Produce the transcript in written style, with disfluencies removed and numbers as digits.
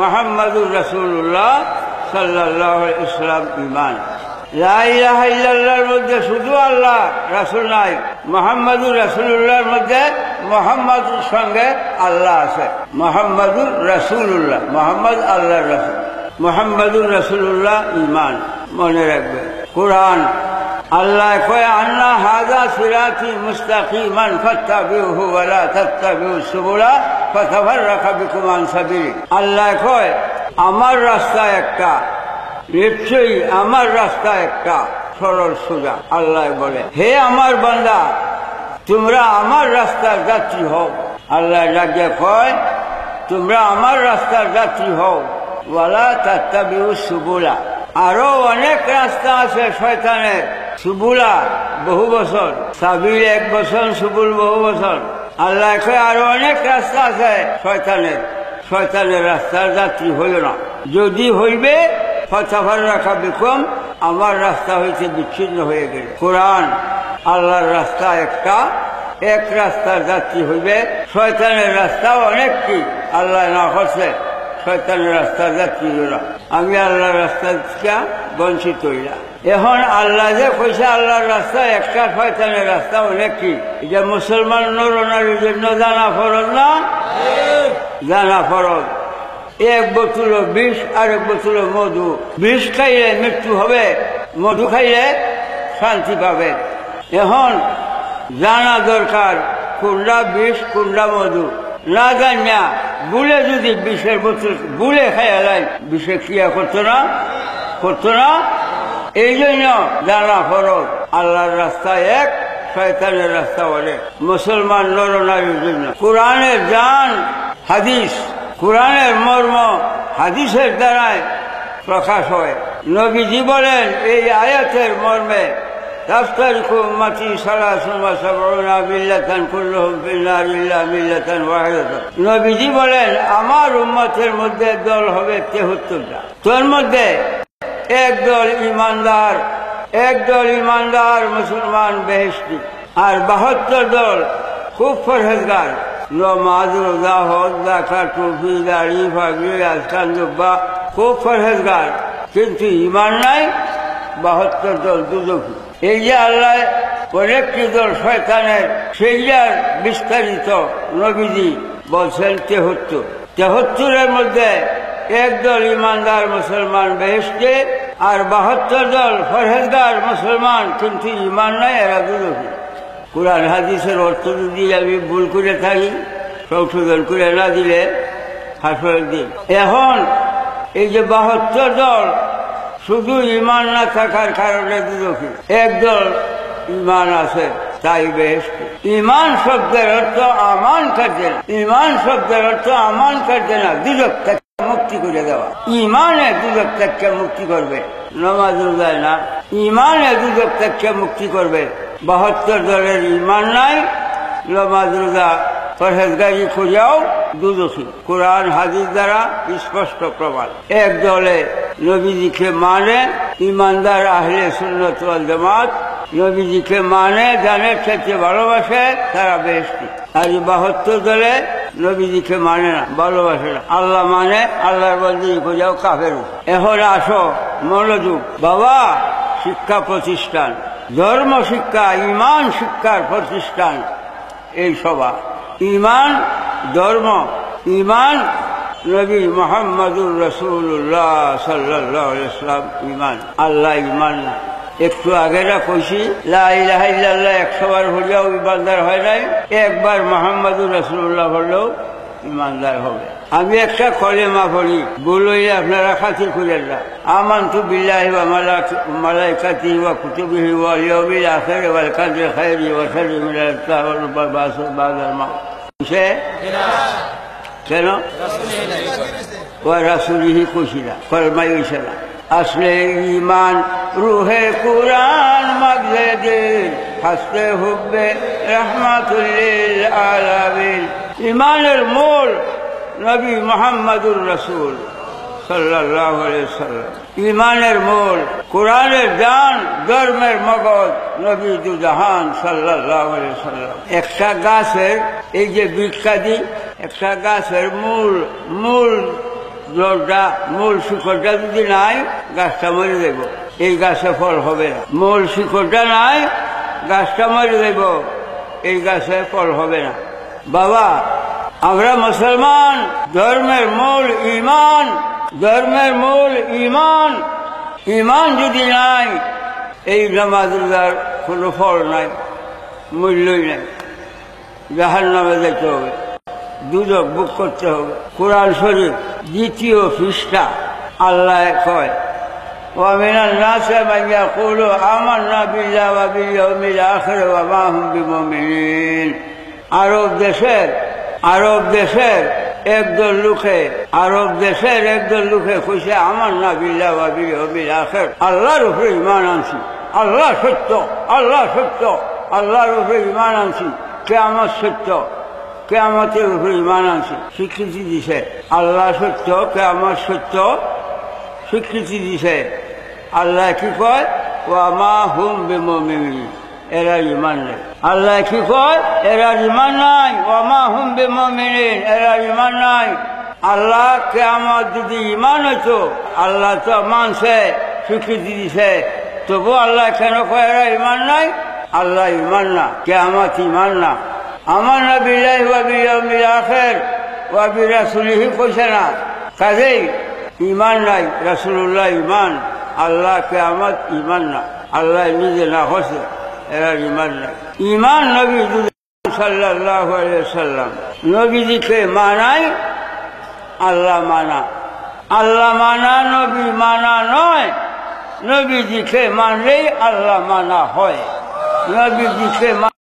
মুহাম্মাদুর রাসূলুল্লাহ সাল্লাল্লাহু আলাইহি ওয়াসাল্লাম ঈমান। লা ইলাহা ইল্লাল্লাহর মধ্যে শুধু আল্লাহ, রাসূল নাই। মুহাম্মাদুর রাসূলুল্লাহর মধ্যে মুহাম্মাদুর সঙ্গে আল্লাহ আছে। মুহাম্মাদুর রাসূলুল্লাহ, মুহাম্মদ আল্লাহর রাসূল। মুহাম্মাদুর রাসূলুল্লাহ ঈমান। মনে রাখবে কোরআন আল্লাহ কয় আন্না হাযা সিরাতি মুস্তাকিমান ফাত্তাবিউহু ওয়া লা তাত্তাবিউস সুবুলা ফাতাফাররাকা বিকুম আন সাবিলি। আল্লাহ কয় আমার রাস্তা একটা, নিশ্চয়ই আমার রাস্তা একটা সরল সোজা। আল্লাহ বলে হে আমার বান্দা তোমরা আমার রাস্তার যাত্রী হও। আল্লাহ ডাকে কয় তোমরা আমার রাস্তার যাত্রী হও। ওয়ালা তাত্তাবিউস সুবুলা, আরো অনেক রাস্তা আছে শয়তানের। সুবুলা বহু বছর, সাবিল এক বছর, সুবুল বহু বছর। আল্লাহ কয় আরো অনেক রাস্তা আছে শয়তানের। শয়তানের রাস্তার যাত্রী হইল না। যদি হইবে ফাতাফাররাকা বিকুম, আমার রাস্তা হইতে বিচ্ছিন্ন হয়ে গেল। কোরআন আল্লাহর রাস্তা একটা, এক রাস্তার যাত্রী হইবে। শয়তানের রাস্তাও অনেকটি, আল্লাহ না করছে শয়তানের রাস্তার যাত্রী হইল না। আমি আল্লাহর রাস্তা থেকে বঞ্চিত হইলাম। এখন আল্লাহ যে কইছে আল্লাহর রাস্তা একটা, শয়তানের রাস্তা অনেকটি। এটা মুসলমান নরনারীর জন্য জানা ফরজ না? জানা ফরজ। এক বোতল বিষ আর এক বোতল মধু। বিষ খাইলে মৃত্যু হবে, মধু খাইলে শান্তি পাবে। এখন জানা দরকার কোনটা বিষ কোনটা মধু। না জানিয়া বুলে যদি বিষের বোতল বুলে খাইয়া যায়, বিষে ক্রিয়া করতো না, করতো না। এই জন্য জানা ফরজ। আল্লাহর রাস্তা এক, শয়তানের রাস্তা অনেক। মুসলমান নরনারীর জন্য কোরআনের জান হাদিস, কোরআনের মর্ম হাদিসের দ্বারাই প্রকাশ হয়। নবীজি বলেন এই আয়াতের মর্মে তাফতারিকু উম্মতি সালাসুন ওয়া সাবউনা মিল্লাতান কুল্লুহুম ফিন-নার ইল্লা মিল্লাতান ওয়াহিদাতান। নবীজি বলেন আমার উম্মতের মধ্যে দল হবে 73টা। তোর মধ্যে একদল ইমানদার, একদল ইমানদার মুসলমান বেহেশতি, আর 72 দল খুব পরহেজগার। নামাজ, রোজা, হজ, যাকাত, টুপি, দাড়ি, পাগড়ি, আজকাল জুব্বা, খুব পরহেজগার, কিন্তু ঈমান নাই। 72 দল দুজখী। এই যে আল্লাহ অনেকটি দল শয়তানের, সেইটার বিস্তারিত নবীজি বলছেন 73। 73-এর মধ্যে একদল ইমানদার মুসলমান বেহেশতে, আর 72 দল পরহেজগার মুসলমান কিন্তু ঈমান নাই, এরা দুজখী। কোরআন হাদিসের অর্থ যদি আমি ভুল করে থাকি, সংশোধন করে না দিলে হাসরের দিন। এখন এই যে 72 দল শুধু ঈমান না থাকার কারণে দুজখী, একদল ঈমান আছে তাই বেহেশতে। ঈমান শব্দের অর্থ আমান কাটে না, ঈমান শব্দের অর্থ আমান কাটে না, দুজখ থেকে মুক্তি করে দেওয়া। ঈমানে দুজখ থেকে মুক্তি করবে, নামাজ রোজায় না। ঈমানে দুজখ থেকে মুক্তি করবে। 72 দলের ঈমান নাই, নামাজ রোজা পরহেজগারি খুঁজাও দুজখী। কোরআন হাদিস দ্বারা স্পষ্ট প্রমাণ। এক দলে নবীজিকে মানে, ইমানদার আহলে সুন্নাত ওয়াল জামাত, নবীজিকে মানে, জানের সাথে ভালোবাসে, তারা বেহেশতি। আর 72 দলে নবীজিকে মানে না, ভালোবাসে না, আল্লাহ মানে, আল্লাহর বন্দেগী খুঁজাও কাফের। এখন আসো মনোযোগ। বাবা শিক্ষা প্রতিষ্ঠান, ধর্ম শিক্ষা, ঈমান শিক্ষার প্রতিষ্ঠান এই সভা। ঈমান ধর্ম, ঈমান নবী মুহাম্মাদুর রাসূলুল্লাহ সাল্লাল্লাহু আলাইহি ওয়াসাল্লাম ঈমান। আল্লাহ ঈমান না। একটু আগেরা কইছি লা ইলাহা ইল্লাল্লাহ 100 বার হলেও ঈমানদার হয় নাই, একবার মুহাম্মাদুর রাসূলুল্লাহ হলেও ঈমানদার হবে। আমি একটা কলেমা পড়ি, ভুল হইলে আপনারা খাতির করেন না। আমানতু বিল্লাহি ওয়া মালাইকাতিহি ওয়া কুতুবিহি ওয়াল ইয়াউমিল আখির ওয়াল কদরি খাইরি ওয়া শাররি মিনাল্লাহি ওয়া বা'দাল মাউত। কেন ওয়া রাসূলিহি কইছিলা, কলমাই হইছে না। আসলে ঈমান রুহে কুরআন মগজে দিল, হাসতে হুব্বে রাহমাতুল লিল আলামিন। ঈমানের মূল নবী মুহাম্মাদুর রাসূল সাল্লাল্লাহু আলাইহি ওয়াসাল্লাম। ঈমানের মূল, কোরআনের জান, ধর্মের মগজ নবী দুজাহান সাল্লাল্লাহু আলাইহি ওয়াসাল্লাম। একটা গাছের এই যে বৃক্ষাদি, একটা গাছের মূল জলটা মূল শিকড়টা যদি নাই গাছটা মরে যাব, এই গাছে ফল হবে না। মূল শিকড়টা নাই, গাছটা মরে যাব, এই গাছে ফল হবে না। বাবা, আমরা মুসলমান, ধর্মের মূল ঈমান, ধর্মের মূল ঈমান। ঈমান যদি নাই, এই নামাজ রোজার কোনো ফল নাই, মূল্যই নাই। জাহান্নামে যেতে হবে, দুজক বুক করতে হবে। কোরআন শরীফ 2 পৃষ্ঠা আল্লাহ কয়, ومن الناس من يقول آمنا بالله وباليوم الآخر وما هم بمؤمنين। আরব দেশের একদল লোকে কইছে আমান্না বিল্লাহ ওয়া বিল ইয়াউমিল আখির, আল্লাহর উপরে ঈমান আনছি, আল্লাহ সত্য, আল্লাহর উপরে ঈমান আনছি, কিয়ামত সত্য, কিয়ামতের উপরে ঈমান আনছি। স্বীকৃতি দিছে আল্লাহ সত্য, কিয়ামত সত্য, স্বীকৃতি দিছে। আল্লাহ কি কয়? ওয়া মা হুম বিমুমিনিন, এরা ঈমান নেই। আল্লাহ কি কয়? এরা ঈমান নাই। ওয়া মা হুম বিমুমিনিন, এরা ঈমান নাই। আল্লাহ কিয়ামত যদি ঈমান হইতো, আল্লাহ তো মানছে, স্বীকৃতি দিছে, তবু আল্লাহ কেন কয় এরা ঈমান নাই? আল্লাহ ঈমান না, কিয়ামত ঈমান না। আমান্না বিল্লাহি ওয়া বিল ইয়াউমিল আখির ওয়া বিরাসূলিহি কইছে না, কাজেই ঈমান নাই। রাসূলুল্লাহ ঈমান, আল্লাহ কিয়ামত ঈমান না। আল্লাহ নিজে না হচ্ছে, এরা ঈমান নাই। ঈমান নবী সাল্লাল্লাহু আলাইহি ওয়াসাল্লাম, নবীজিকে মানায় আল্লাহ মানা, আল্লাহ মানা নবী মানা নয়। নবীজিকে মানলেই আল্লাহ মানা হয়। নবীজিকে